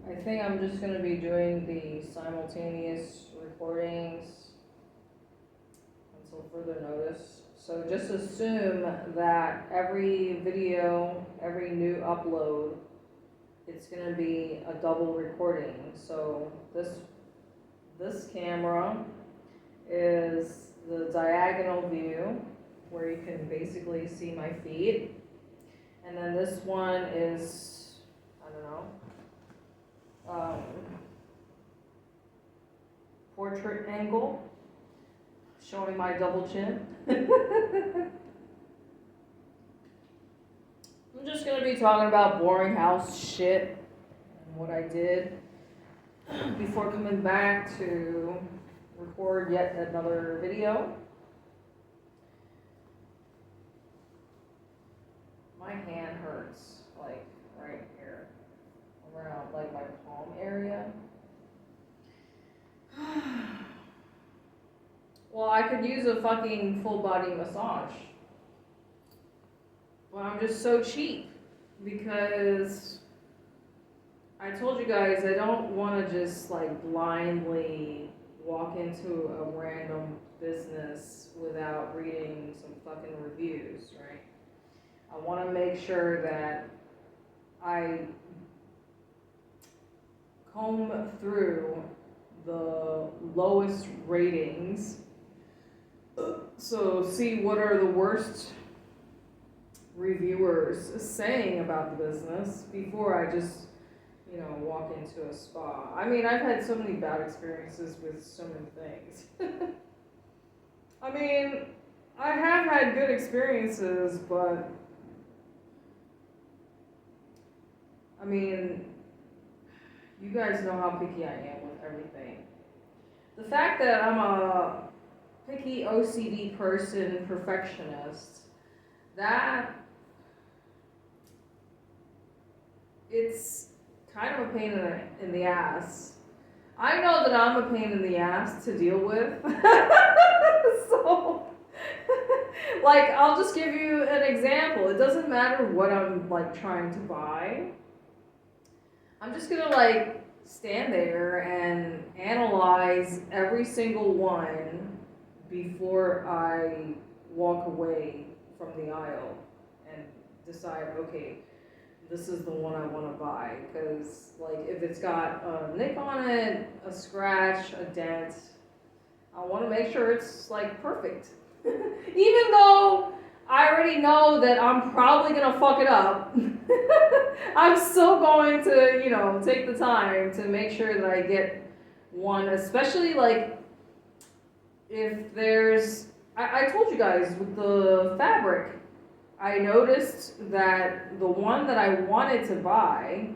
I think I'm just going to be doing the simultaneous recordings until further notice. So just assume that every video, every new upload, it's going to be a double recording. So this camera is the diagonal view where you can basically see my feet. And then this one is, I don't know, portrait angle, showing my double chin. I'm just gonna be talking about boring house shit and what I did before coming back to record yet another video. My hand hurts, like right here, around like my palm area. Well, I could use a fucking full body massage. Well, I'm just so cheap because I told you guys I don't want to just like blindly walk into a random business without reading some fucking reviews, right? I want to make sure that I comb through the lowest ratings, so see what are the worst reviewers saying about the business before I just, walk into a spa. I mean, I've had so many bad experiences with so many things. I mean, I have had good experiences, but I mean, you guys know how picky I am with everything. The fact that I'm a picky OCD person, perfectionist, that it's kind of a pain in the ass. I know that I'm a pain in the ass to deal with. So, like, I'll just give you an example. It doesn't matter what I'm, like, trying to buy. I'm just gonna, like, stand there and analyze every single one before I walk away from the aisle and decide, okay, this is the one I want to buy. Because, like, if it's got a nick on it, a scratch, a dent, I want to make sure it's, like, perfect. Even though I already know that I'm probably going to fuck it up, I'm still going to, take the time to make sure that I get one, especially, like, if there's, I told you guys with the fabric, I noticed that the one that I wanted to buy,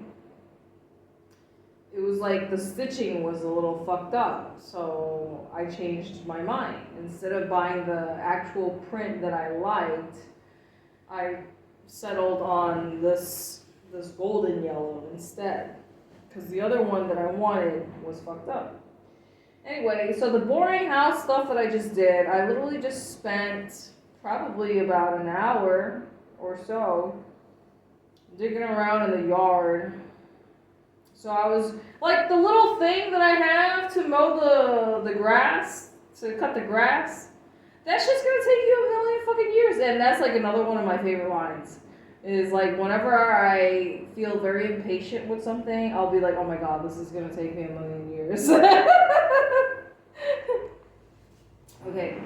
it was like the stitching was a little fucked up, so I changed my mind. Instead of buying the actual print that I liked, I settled on this golden yellow instead, because the other one that I wanted was fucked up. Anyway, so the boring house stuff that I just did, I literally just spent probably about an hour or so digging around in the yard. So I was, like, the little thing that I have to mow the grass, to cut the grass, that's just gonna take you a million fucking years. And that's, like, another one of my favorite lines. Is, like, whenever I feel very impatient with something, I'll be like, oh my god, this is gonna take me a million years. Okay.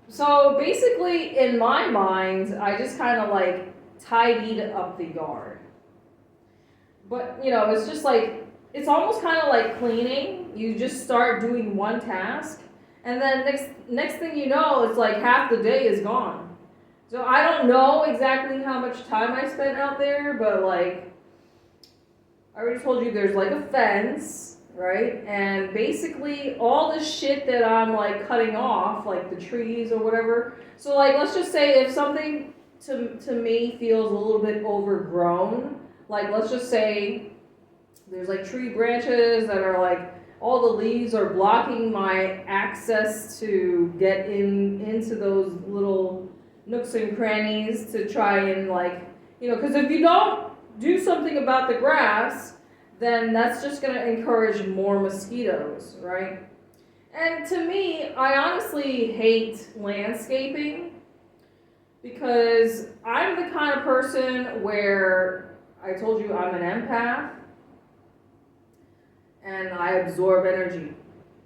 So basically, in my mind, I just kind of, like, tidied up the yard. But, it's just like, it's almost kind of like cleaning. You just start doing one task, and then next thing you know, it's like half the day is gone. So I don't know exactly how much time I spent out there, but, like, I already told you there's, like, a fence, right? And basically all the shit that I'm, like, cutting off, like the trees or whatever. So, like, let's just say if something to me feels a little bit overgrown, like, let's just say there's, like, tree branches that are, like, all the leaves are blocking my access to get into those little nooks and crannies to try and, like, because if you don't do something about the grass, then that's just going to encourage more mosquitoes, right? And to me, I honestly hate landscaping because I'm the kind of person where I told you I'm an empath and I absorb energy.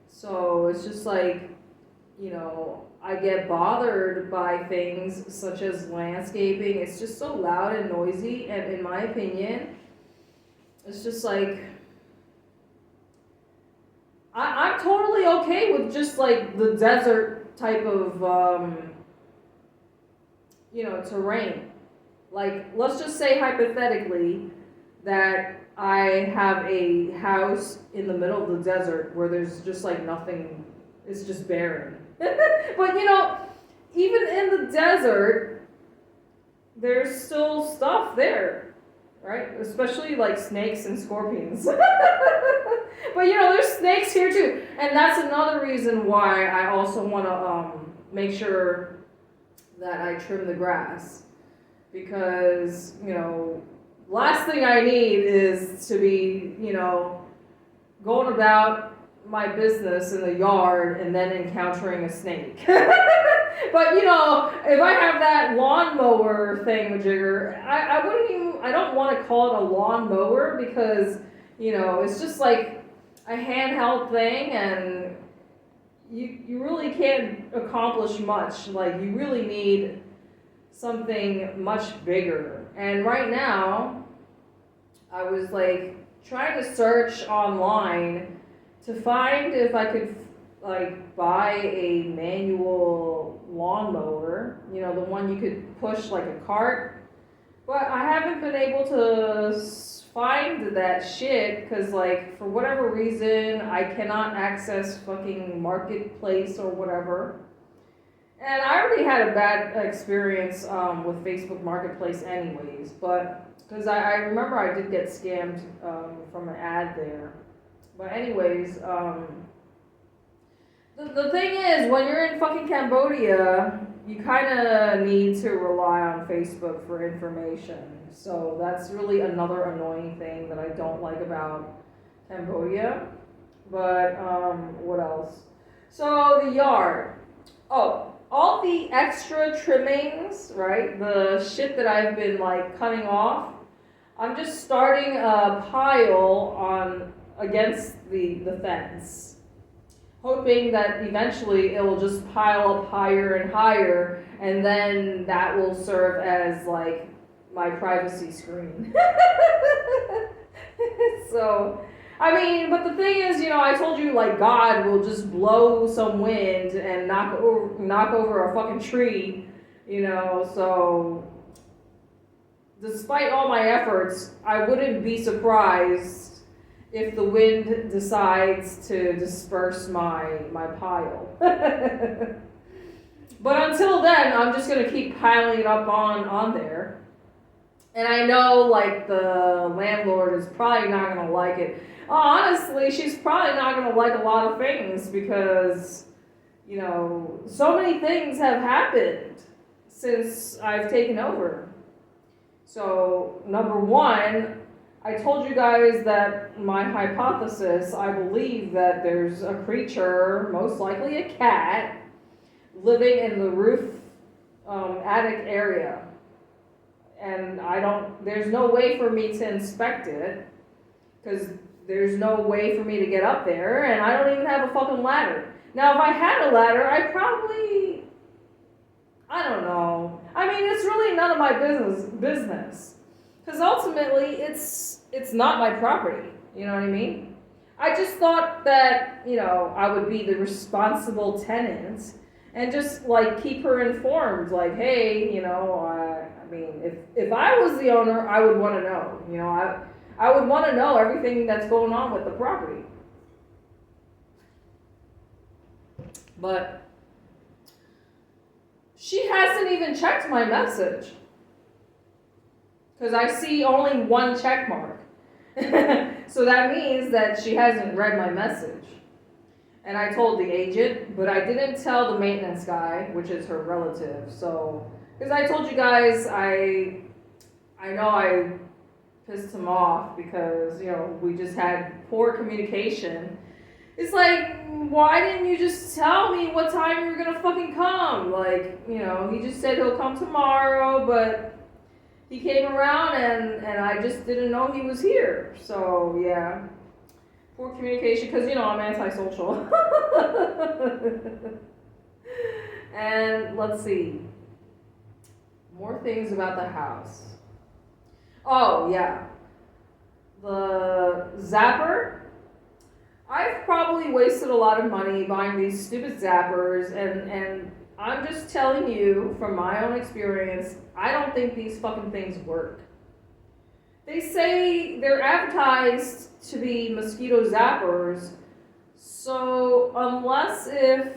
So it's just like, I get bothered by things such as landscaping. It's just so loud and noisy, and in my opinion, it's just like, I'm totally okay with just like the desert type of, terrain. Like, let's just say hypothetically that I have a house in the middle of the desert where there's just like nothing, it's just barren. But even in the desert, there's still stuff there, right? Especially like snakes and scorpions. But there's snakes here too. And that's another reason why I also want to make sure that I trim the grass. Because, last thing I need is to be, going about my business in the yard and then encountering a snake. But if I have that lawnmower thingamajigger, I don't want to call it a lawnmower because, it's just like a handheld thing and you really can't accomplish much. Like, you really need something much bigger. And right now, I was like trying to search online to find if I could like buy a manual lawnmower, the one you could push like a cart. But I haven't been able to find that shit because like for whatever reason I cannot access fucking Marketplace or whatever. And I already had a bad experience with Facebook Marketplace anyways, but because I remember I did get scammed from an ad there. But anyways, the thing is, when you're in fucking Cambodia, you kind of need to rely on Facebook for information. So that's really another annoying thing that I don't like about Cambodia. But what else? So the yard. Oh, all the extra trimmings, right? The shit that I've been like cutting off. I'm just starting a pile on against the fence, hoping that eventually it will just pile up higher and higher, and then that will serve as like my privacy screen. So, I mean, but the thing is, I told you like God will just blow some wind and knock over a fucking tree, so despite all my efforts, I wouldn't be surprised if the wind decides to disperse my pile. But until then, I'm just going to keep piling it up on there. And I know, like, the landlord is probably not going to like it. Honestly, she's probably not going to like a lot of things because, so many things have happened since I've taken over. So, number one, I told you guys that my hypothesis, I believe that there's a creature, most likely a cat, living in the roof attic area. And there's no way for me to inspect it because there's no way for me to get up there and I don't even have a fucking ladder. Now, if I had a ladder, I don't know. I mean, it's really none of my business. Because ultimately, it's not my property. You know what I mean? I just thought that, I would be the responsible tenant and just, like, keep her informed. Like, hey, I mean, if I was the owner, I would want to know. I would want to know everything that's going on with the property. But she hasn't even checked my message. Because I see only one check mark. So that means that she hasn't read my message. And I told the agent, but I didn't tell the maintenance guy, which is her relative. So, because I told you guys, I know I pissed him off because, we just had poor communication. It's like, why didn't you just tell me what time you were gonna fucking come? Like, he just said he'll come tomorrow, but he came around and I just didn't know he was here. So, yeah. Poor communication, because, I'm antisocial. And let's see. More things about the house. Oh, yeah. The zapper. I've probably wasted a lot of money buying these stupid zappers, and I'm just telling you from my own experience, I don't think these fucking things work. They say they're advertised to be mosquito zappers, so unless if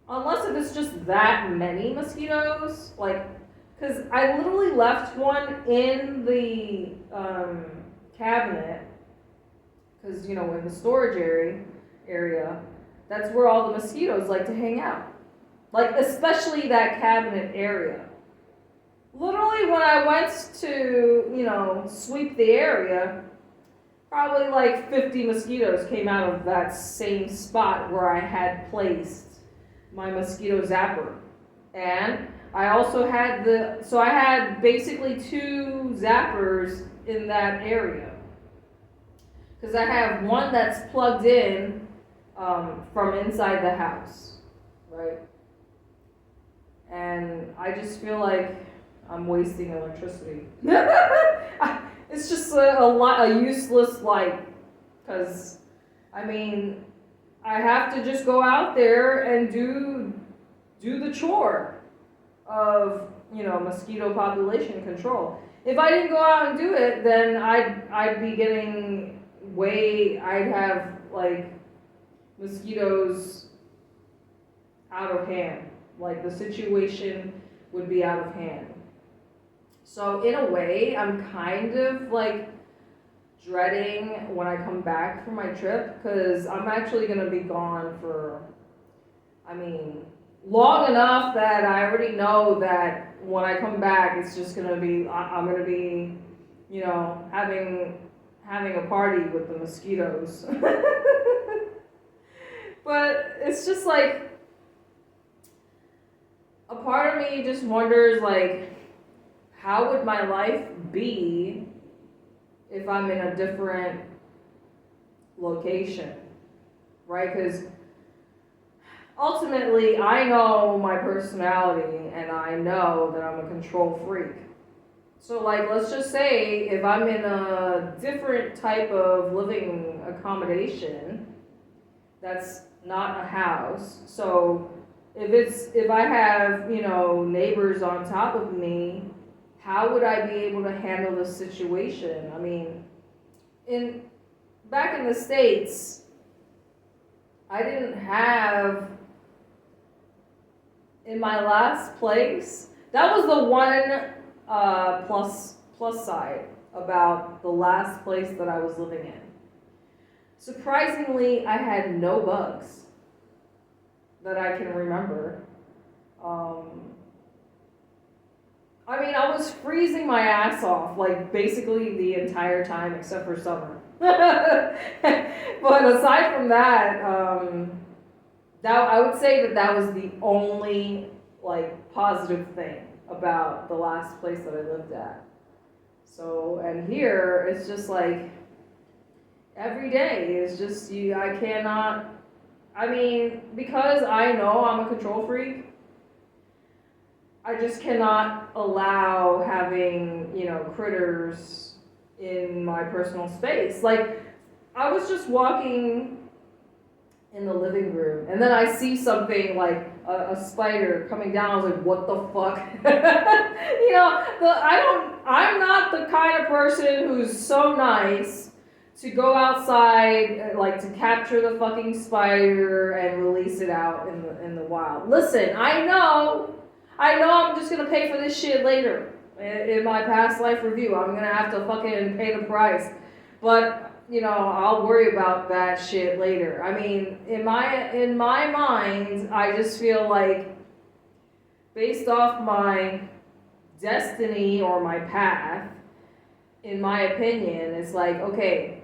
it's just that many mosquitoes, like, because I literally left one in the cabinet, because, in the storage area, that's where all the mosquitoes like to hang out. Like, especially that cabinet area. Literally, when I went to, sweep the area, probably like 50 mosquitoes came out of that same spot where I had placed my mosquito zapper. And I also had I had basically 2 zappers in that area. Because I have one that's plugged in from inside the house, right? And I just feel like I'm wasting electricity. It's just a useless light. Because, I have to just go out there and do the chore of, mosquito population control. If I didn't go out and do it, then I'd be getting I'd have, like, mosquitoes out of hand. Like, the situation would be out of hand. So, in a way, I'm kind of, like, dreading when I come back from my trip, because I'm actually going to be gone for, long enough that I already know that when I come back, it's just going to be, I'm going to be, having a party with the mosquitoes. But it's just like, a part of me just wonders, like, how would my life be if I'm in a different location, right? Because ultimately, I know my personality, and I know that I'm a control freak. So, like, let's just say if I'm in a different type of living accommodation that's not a house, so if I have, neighbors on top of me, how would I be able to handle this situation? Back in the States, I didn't have, in my last place, that was the one plus side about the last place that I was living in. Surprisingly, I had no bugs that I can remember. I was freezing my ass off, like, basically the entire time except for summer. But aside from that, I would say that was the only, like, positive thing about the last place that I lived at. So, and here, it's just like, every day is just, I cannot, because I know I'm a control freak, I just cannot allow having, critters in my personal space. Like, I was just walking in the living room, and then I see something like a spider coming down. I was like, what the fuck? I'm not the kind of person who's so nice to go outside, like, to capture the fucking spider and release it out in the wild. Listen, I know I'm just gonna pay for this shit later. In my past life review, I'm gonna have to fucking pay the price. But, I'll worry about that shit later. In my mind, I just feel like, based off my destiny or my path, in my opinion, it's like, okay,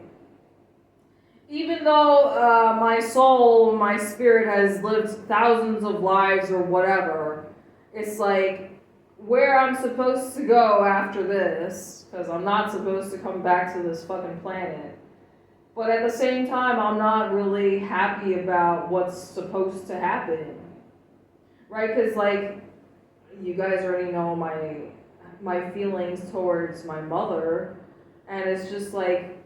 even though my soul, my spirit has lived thousands of lives or whatever, it's like where I'm supposed to go after this, because I'm not supposed to come back to this fucking planet. But at the same time, I'm not really happy about what's supposed to happen. Right? Because, like, you guys already know my feelings towards my mother. And it's just like,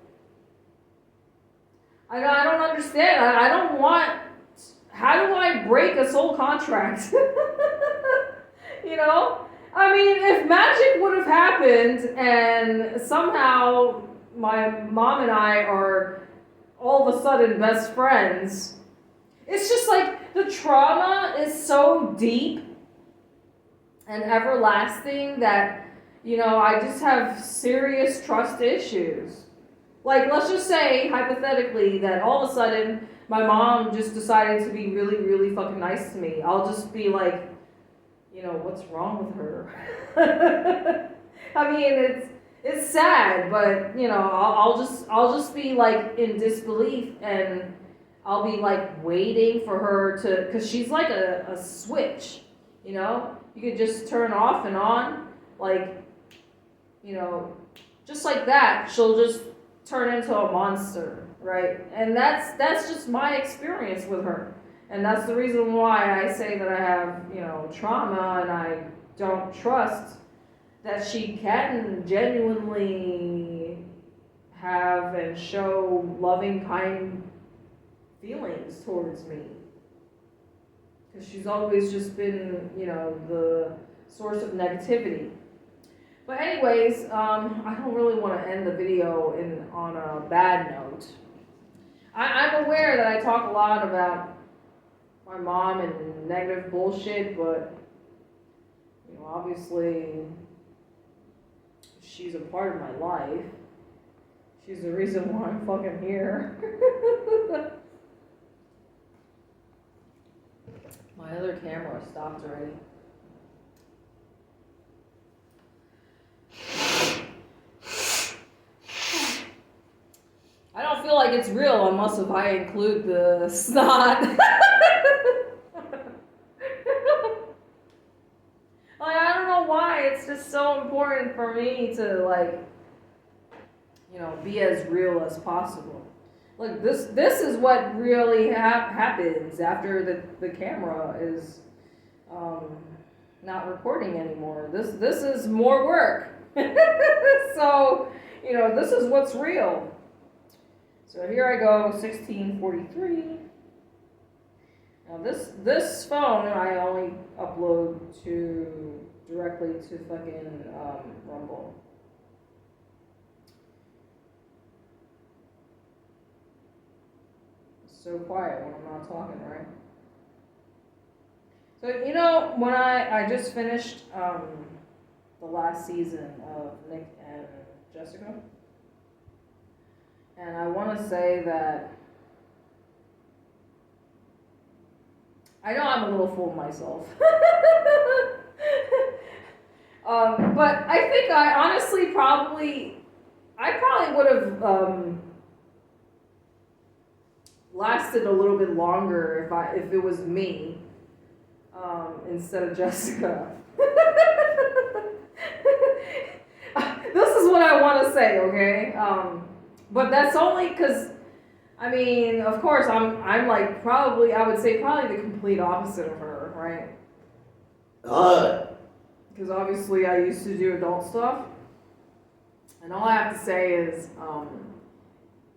I don't understand. I don't want, how do I break a soul contract? You know? I mean, if magic would have happened and somehow my mom and I are all of a sudden best friends, it's just like the trauma is so deep and everlasting that, you know, I just have serious trust issues. Like, let's just say, hypothetically, that all of a sudden my mom just decided to be really, really fucking nice to me. I'll just be like, you know, what's wrong with her? I mean, it's sad, but you know, I'll just be like in disbelief, and I'll be like waiting for her to, cause she's like a switch, you know, you could just turn off and on, like, you know, just like that, she'll just turn into a monster, right? And that's just my experience with her. And that's the reason why I say that I have, you know, trauma and I don't trust that she can genuinely have and show loving, kind feelings towards me. Because she's always just been, you know, the source of negativity. But anyways, I don't really want to end the video on a bad note. I'm aware that I talk a lot about my mom and negative bullshit, but you know, obviously she's a part of my life. She's the reason why I'm fucking here. My other camera stopped already. I don't feel like it's real unless if I include the snot. Like, I don't know why, it's just so important for me to, like, you know, be as real as possible. Like, this is what really happens after the camera is not recording anymore. This is more work. So, you know, this is what's real. So here I go, 1643. Now this phone I only upload directly to fucking Rumble. It's so quiet when I'm not talking, right? So you know, when I just finished the last season of Nick and Jessica, and I want to say that I know I'm a little full of myself. But I think I honestly probably would have lasted a little bit longer if it was me instead of Jessica. This is what I want to say, okay? But that's only because, I mean, of course, I'm like probably, I would say probably the complete opposite of her, right? Because obviously I used to do adult stuff. And all I have to say is,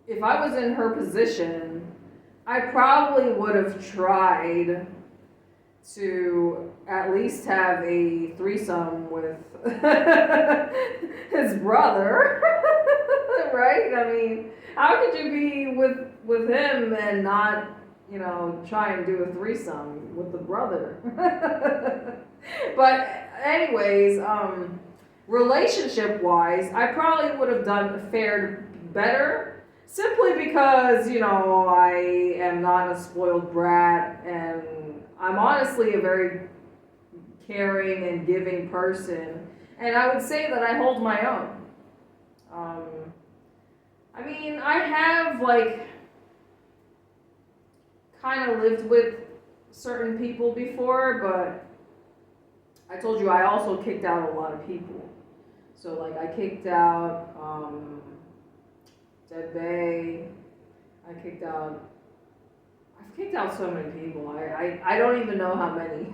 if I was in her position, I probably would have tried to at least have a threesome with his brother, right? I mean, how could you be with him and not, you know, try and do a threesome with the brother? But anyways, relationship-wise, I probably would have fared better, simply because, you know, I am not a spoiled brat, and I'm honestly a very caring and giving person, and I would say that I hold my own. mean, I have like kind of lived with certain people before, but I told you I also kicked out a lot of people. So like I kicked out Dead Bay. I've kicked out so many people. I don't even know how many.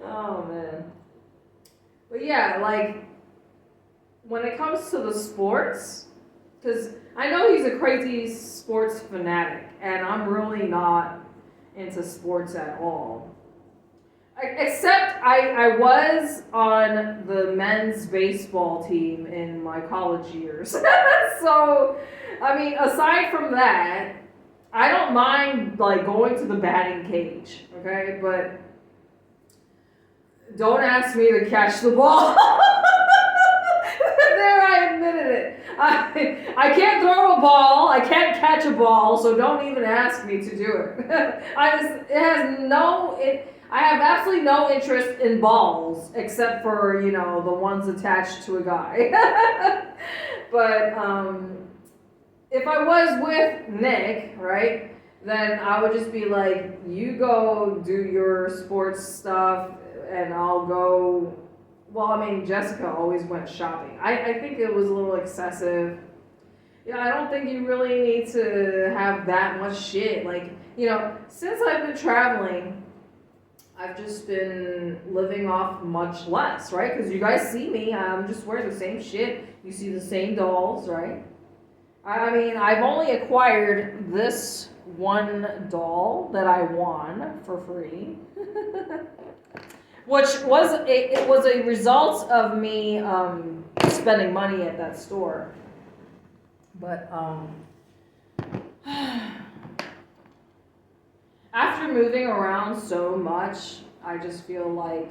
Oh man. But yeah, like when it comes to the sports, because I know he's a crazy sports fanatic, and I'm really not into sports at all. Except I was on the men's baseball team in my college years. So, I mean, aside from that, I don't mind like going to the batting cage, okay? But don't ask me to catch the ball. There, I admitted it. I can't throw a ball. I can't catch a ball. So don't even ask me to do it. I have absolutely no interest in balls except for the ones attached to a guy. But if I was with Nick, right, then I would just be like, you go do your sports stuff, and I'll go. Well, I mean, Jessica always went shopping. I think it was a little excessive. Yeah, I don't think you really need to have that much shit. Like, since I've been traveling, I've just been living off much less, right? Because you guys see me, I'm just wearing the same shit. You see the same dolls, right? I mean, I've only acquired this one doll that I won for free. Which was a result of me spending money at that store. But after moving around so much, I just feel like,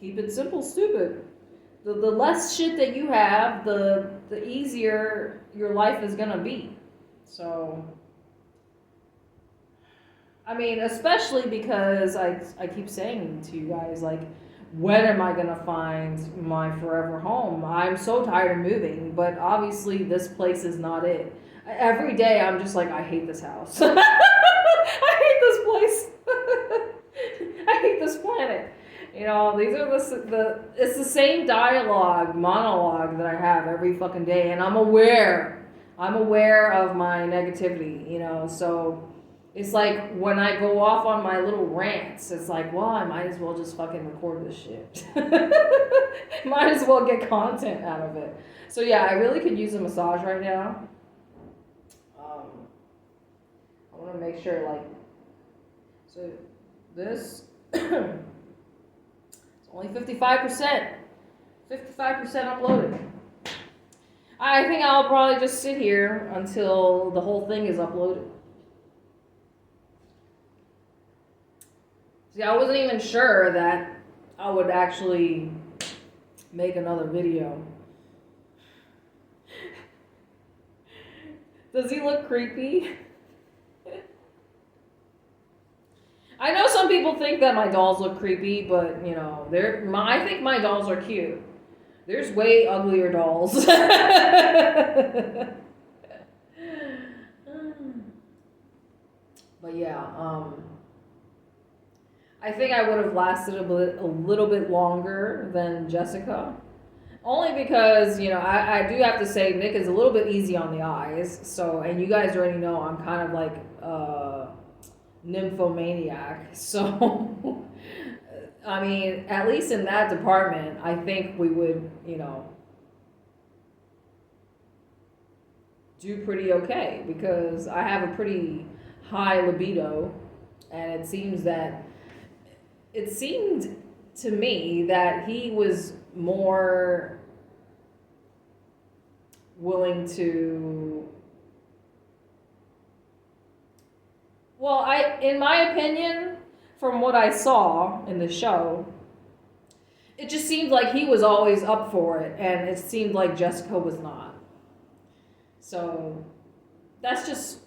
keep it simple, stupid. The less shit that you have, the easier your life is gonna be. So, I mean, especially because I keep saying to you guys, like, when am I gonna find my forever home? I'm so tired of moving, but obviously this place is not it. Every day I'm just like, I hate this house. I hate this place. I hate this planet. These are it's the same monologue that I have every fucking day, and I'm aware of my negativity, so it's like when I go off on my little rants, it's like, well, I might as well just fucking record this shit. Might as well get content out of it. So yeah, I really could use a massage right now. I want to make sure, like, so this it's only 55%. 55% uploaded. I think I'll probably just sit here until the whole thing is uploaded. See, I wasn't even sure that I would actually make another video. Does he look creepy? I know some people think that my dolls look creepy, but I think my dolls are cute. There's way uglier dolls. But yeah, I think I would have lasted a little bit longer than Jessica. Only because, I do have to say Nick is a little bit easy on the eyes. So, and you guys already know I'm kind of like nymphomaniac. So, I mean, at least in that department, I think we would, do pretty okay. Because I have a pretty high libido. And it seemed to me that he was more willing to, well, in my opinion, from what I saw in the show, it just seemed like he was always up for it, and it seemed like Jessica was not. So that's just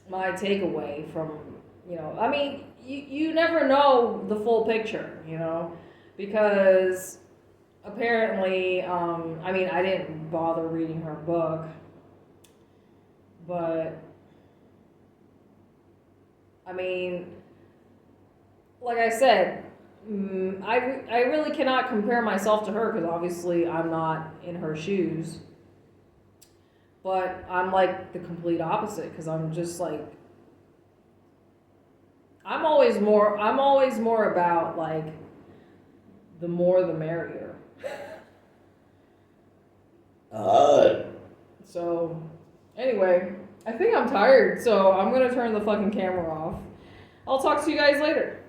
my takeaway from, I mean, you never know the full picture, because apparently, I mean, I didn't bother reading her book, but I mean, like I said, I really cannot compare myself to her because obviously I'm not in her shoes. But I'm like the complete opposite because I'm just like I'm always more about like the more the merrier. So anyway, I think I'm tired, so I'm gonna turn the fucking camera off. I'll talk to you guys later.